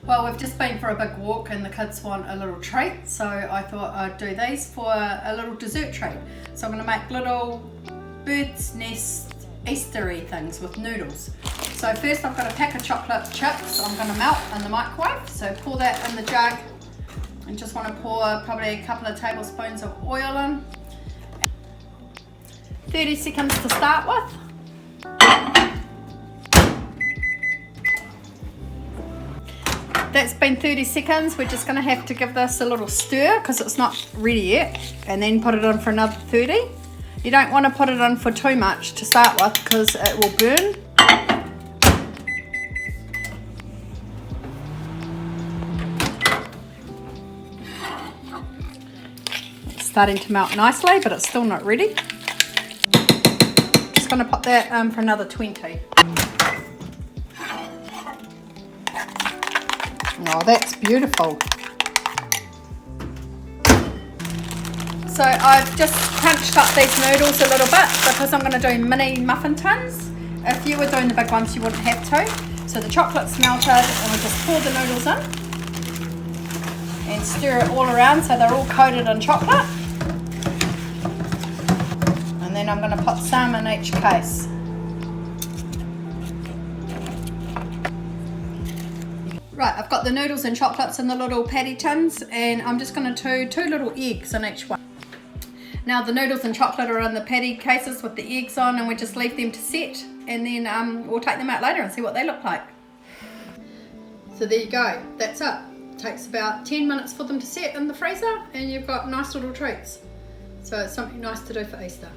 Well, we've just been for a big walk and the kids want a little treat, so I thought I'd do these for a little dessert treat. So I'm going to make little bird's nest Eastery things with noodles. So first I've got a pack of chocolate chips I'm going to melt in the microwave. So pour that in the jug and just want to pour probably a couple of tablespoons of oil in. 30 seconds to start with. That's been 30 seconds. We're just going to have to give this a little stir because it's not ready yet, and then put it on for another 30. You don't want to put it on for too much to start with because it will burn. It's starting to melt nicely, but it's still not ready. Just going to put that for another 20. Oh, that's beautiful. So I've just crunched up these noodles a little bit because I'm going to do mini muffin tins. If you were doing the big ones, you wouldn't have to. So the chocolate's melted and we just pour the noodles in and stir it all around so they're all coated in chocolate. And then I'm going to put some in each case. Right, I've got the noodles and chocolates in the little patty tins, and I'm just going to do 2 little eggs in each one. Now the noodles and chocolate are in the patty cases with the eggs on, and we just leave them to set, and then we'll take them out later and see what they look like. So there you go, that's it. It takes about 10 minutes for them to set in the freezer, and you've got nice little treats. So it's something nice to do for Easter.